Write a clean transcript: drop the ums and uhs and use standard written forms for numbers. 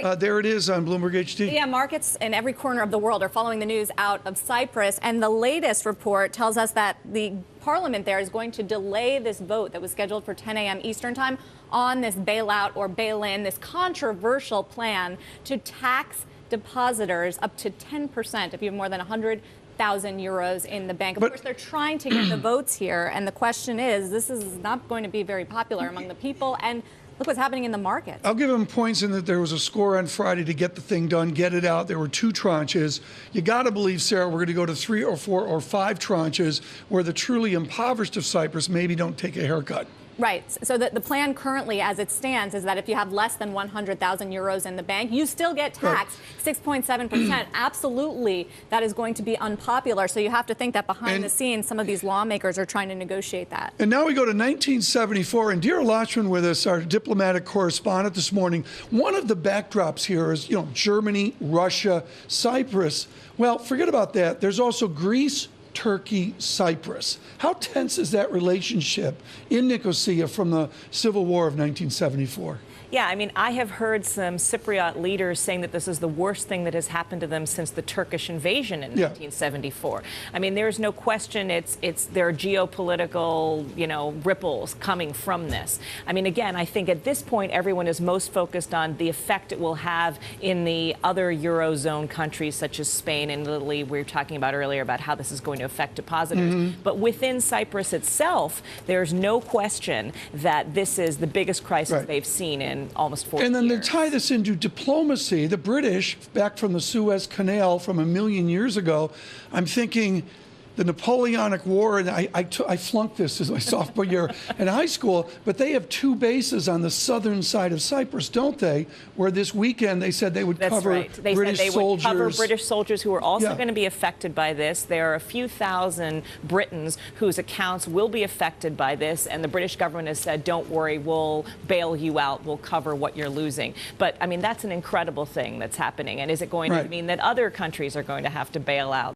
There it is on Bloomberg HD. Yeah, markets in every corner of the world are following the news out of Cyprus, and the latest report tells us that the parliament there is going to delay this vote that was scheduled for 10 a.m. Eastern time on this bailout or bail-in, this controversial plan to tax depositors up to 10% if you have more than 100,000 euros in the bank. Of course, they're trying to get the votes here, and the question is, this is not going to be very popular among the people, and look what's happening in the market. I'll give him points in that there was a score on Friday to get the thing done, get it out. There were 2 tranches. You got to believe, Sarah, we're going to go to 3 or 4 or 5 tranches where the truly impoverished of Cyprus maybe don't take a haircut. Right. So the plan currently, as it stands, is that if you have less than 100,000 euros in the bank, you still get taxed 6.7%. Absolutely, that is going to be unpopular. So you have to think that behind the scenes, some of these lawmakers are trying to negotiate that. And now we go to 1974, and dear Lakshmanan with us, our diplomatic correspondent this morning. One of the backdrops here is, Germany, Russia, Cyprus. Well, forget about that. There's also Greece, Turkey, Cyprus. How tense is that relationship in Nicosia from the civil war of 1974? Yeah, I mean, I have heard some Cypriot leaders saying that this is the worst thing that has happened to them since the Turkish invasion in 1974. I mean, there's no question there are geopolitical, ripples coming from this. I mean, again, I think at this point, everyone is most focused on the effect it will have in the other Eurozone countries, such as Spain and Italy. We were talking about earlier about how this is going to affect depositors. But within Cyprus itself, there's no question that this is the biggest crisis they've seen in almost 40 years. And then to tie this into diplomacy, the British, back from the Suez Canal from 1,000,000 years ago, I'm thinking the Napoleonic War, and I flunked this as my sophomore year in high school, but they have 2 bases on the southern side of Cyprus, don't they? Where this weekend they said they would cover British soldiers. Would cover British soldiers who are also going to be affected by this. There are a few thousand Britons whose accounts will be affected by this, and the British government has said, don't worry, we'll bail you out, we'll cover what you're losing. But, I mean, that's an incredible thing that's happening. And is it going to mean that other countries are going to have to bail out?